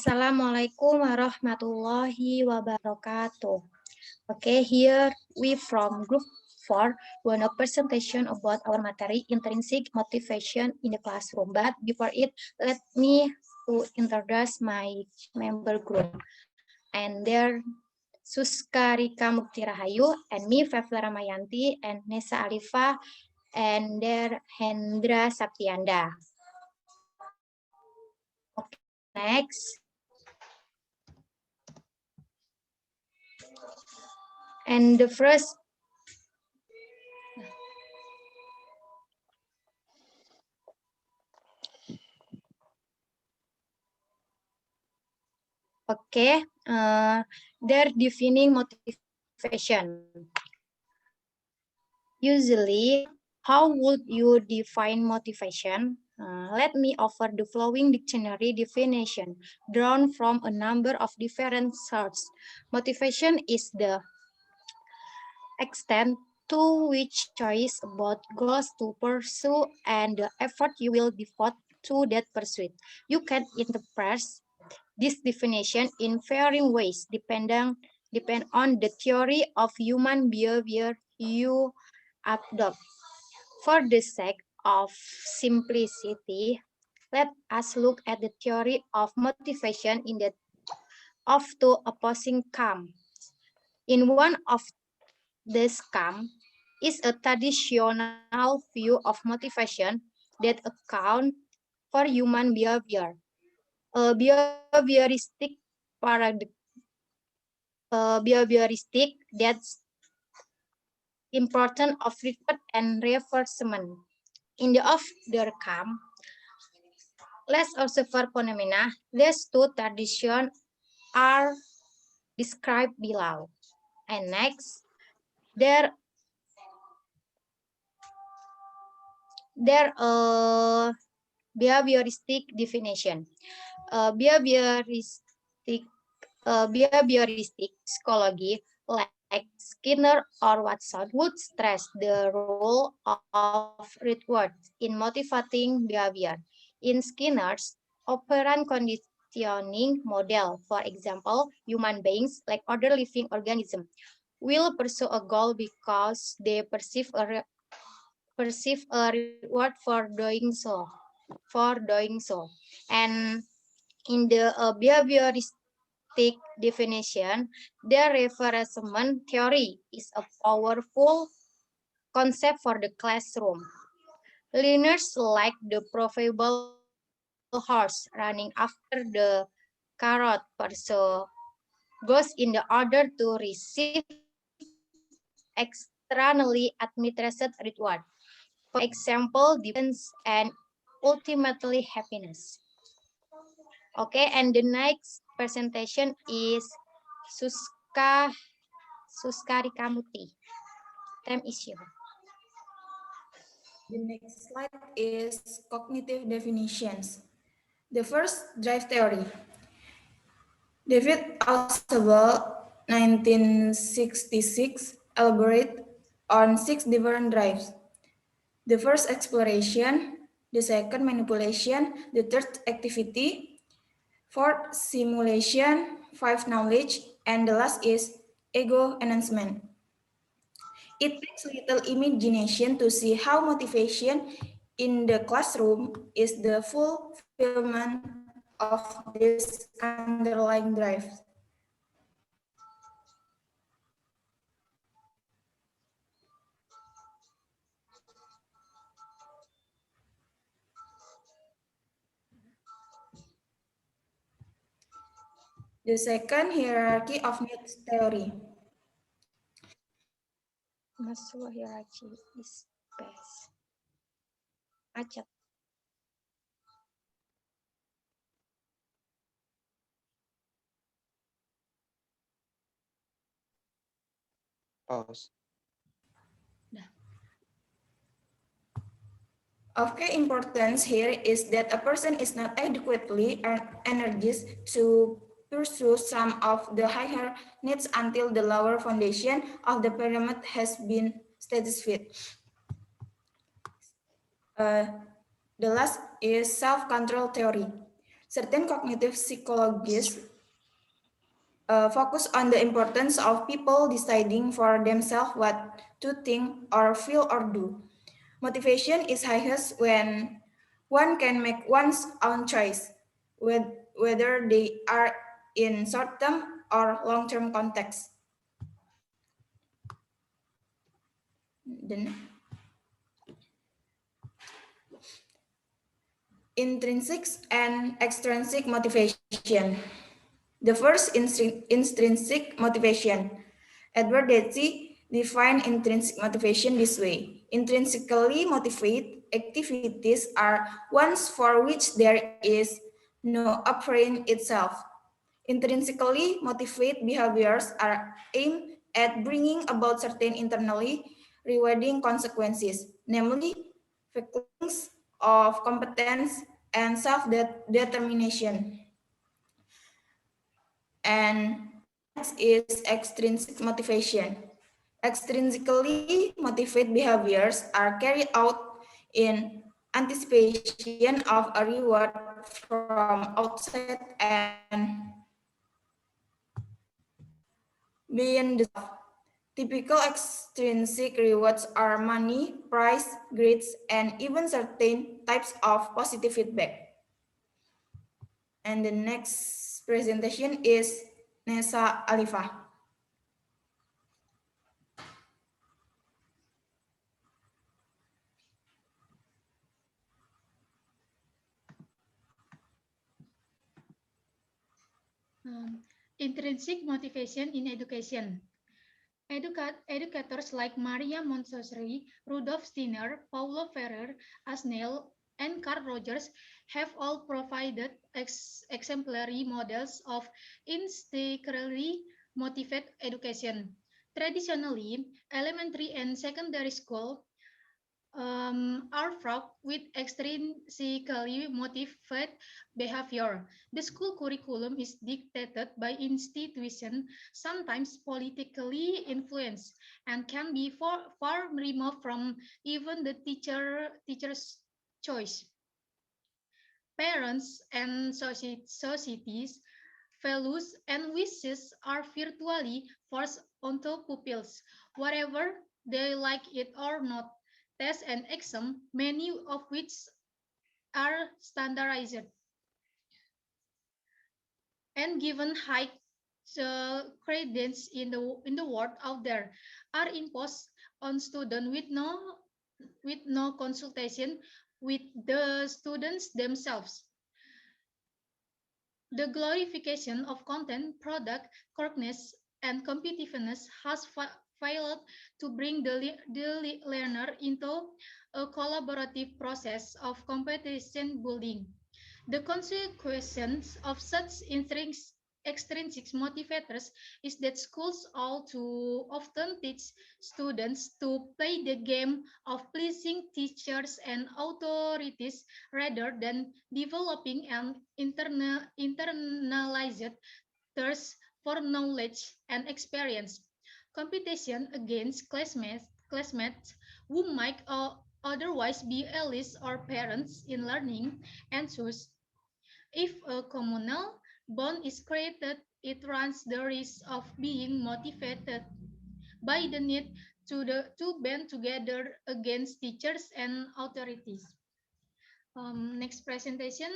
Assalamualaikum warahmatullahi wabarakatuh. Okay, here we from group 4 want a presentation about our material intrinsic motivation in the classroom. But before it, let me to introduce my member group. And there Suska, Rika, Mukti, Rahayu, and me, Vevil, Ramayanti, and Nessa, Alifah, and there Hendra, Saptianda. Okay, next. And the first okay, they're defining motivation. Usually, how would you define motivation? Let me offer the following dictionary definition drawn from a number of different sources. Motivation is the extent to which choice about goals to pursue and the effort you will devote to that pursuit. You can interpret this definition in varying ways depend on the theory of human behavior you adopt. For the sake of simplicity, let us look at the theory of motivation in the of two opposing camps. In one of these camps is a traditional view of motivation that accounts for human behavior. A behavioristic that's important of reward and reinforcement. In the other camp, let's observe phenomena. These two traditions are described below. And next, their behavioristic definition. Behavioristic psychology, like Skinner or Watson, would stress the role of reward in motivating behavior. In Skinner's operant conditioning model, for example, human beings, like other living organisms, will pursue a goal because they perceive a reward for doing so. And in the behavioristic definition, the reinforcement theory is a powerful concept for the classroom. Learners like the proverbial horse running after the carrot pursue goes in the order to receive externally administered reward. For example, defense and ultimately happiness. Okay, and the next presentation is Suska Rika Mukti. Time is yours. The next slide is cognitive definitions. The first, drive theory. David Alsabel, 1966, elaborated on 6 different drives. The first, exploration. The second, manipulation. The third, activity. Fourth, simulation. 5, knowledge. And the last is ego enhancement. It takes little imagination to see how motivation in the classroom is the fulfillment of this underlying drive. The second, hierarchy of needs theory. Masuk hierarchy is best. Macet. Pause. Of key importance here is that a person is not adequately energized to pursue some of the higher needs until the lower foundation of the pyramid has been satisfied. The last is self-control theory. Certain cognitive psychologists focus on the importance of people deciding for themselves what to think or feel or do. Motivation is highest when one can make one's own choice, whether they are in short-term or long-term context. Then, intrinsic and extrinsic motivation. The first, intrinsic motivation. Edward Deci defined intrinsic motivation this way. Intrinsically motivated activities are ones for which there is no apparent itself. Intrinsically motivated behaviors are aimed at bringing about certain internally rewarding consequences, namely feelings of competence and self-determination. And next is extrinsic motivation. Extrinsically motivated behaviors are carried out in anticipation of a reward from outside and beyond the self. Typical extrinsic rewards are money, prize, grades, and even certain types of positive feedback. And the next presentation is Nessa Alifah. Intrinsic motivation in education. Educators like Maria Montessori, Rudolf Steiner, Paulo Freire, Asnell, and Carl Rogers have all provided exemplary models of intrinsically motivated education. Traditionally, elementary and secondary school are fraught with extrinsically motivated behavior. The school curriculum is dictated by institutions, sometimes politically influenced, and can be far removed from even the teacher's choice. Parents and societies values and wishes are virtually forced onto pupils, whether they like it or not. Tests and exams, many of which are standardized and given high credence in the world out there, are imposed on students with no consultation with the students themselves. The glorification of content, product, correctness, and competitiveness has failed to bring the learner into a collaborative process of competition building. The consequences of such extrinsic motivators is that schools all too often teach students to play the game of pleasing teachers and authorities rather than developing an internalized thirst for knowledge and experience. Competition against classmates who might otherwise be allies or parents in learning ensues. If a communal bond is created, it runs the risk of being motivated by the need to band together against teachers and authorities. Next presentation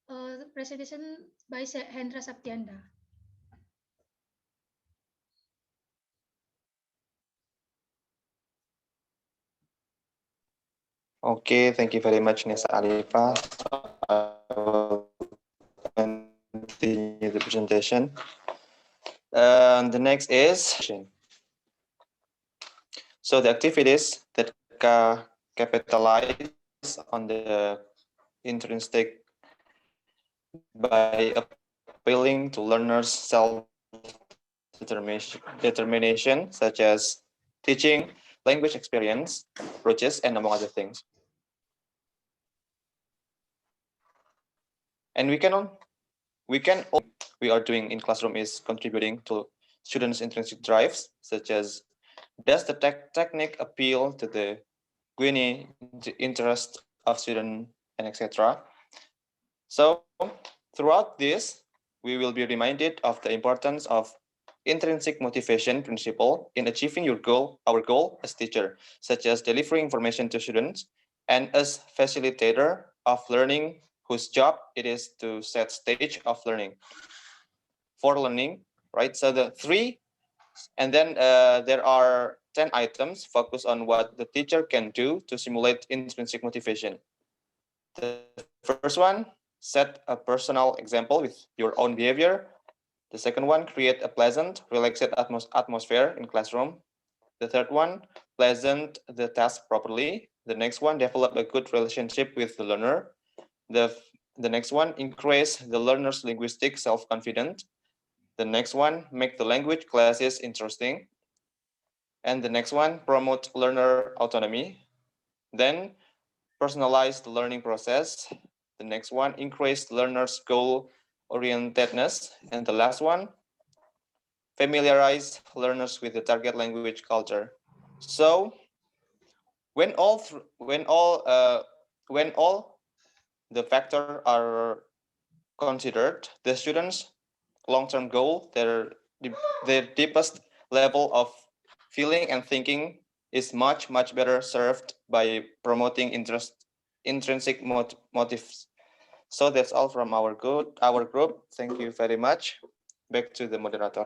by Hendra Saptianda. Okay, thank you very much, Nessa Alifah. I will continue the presentation. The next is so the activities that capitalize on the intrinsic by appealing to learners' self-determination, such as teaching, language experience, approaches, and among other things. And we are doing in classroom is contributing to students' intrinsic drives, such as does the technique appeal to the genuine interest of student and etc. So throughout this, we will be reminded of the importance of intrinsic motivation principle in achieving your goal, our goal as teacher, such as delivering information to students, and as facilitator of learning, whose job it is to set stage of learning for learning, right? So the three, and then there are 10 items focused on what the teacher can do to simulate intrinsic motivation. The first one, set a personal example with your own behavior. The second one, create a pleasant, relaxed atmosphere in classroom. The third one, present the task properly. The next one, develop a good relationship with the learner. The next one, increase the learner's linguistic self-confidence. The next one, make the language classes interesting. And the next one, promote learner autonomy. Then personalize the learning process. The next one, increase learners' goal orientedness. And the last one, familiarize learners with the target language culture. So when all the factors are considered, the students' long-term goal, their deepest level of feeling and thinking is much better served by promoting intrinsic motives. So that's all from our group. Thank you very much. Back to the moderator.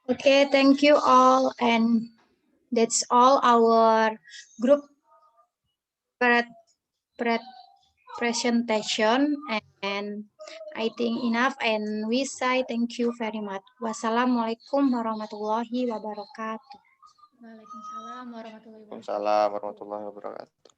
Okay, thank you all. And that's all our group presentation. And I think enough. And we say thank you very much. Wassalamualaikum warahmatullahi wabarakatuh. Waalaikumsalam warahmatullahi wabarakatuh. Waalaikumsalam warahmatullahi wabarakatuh.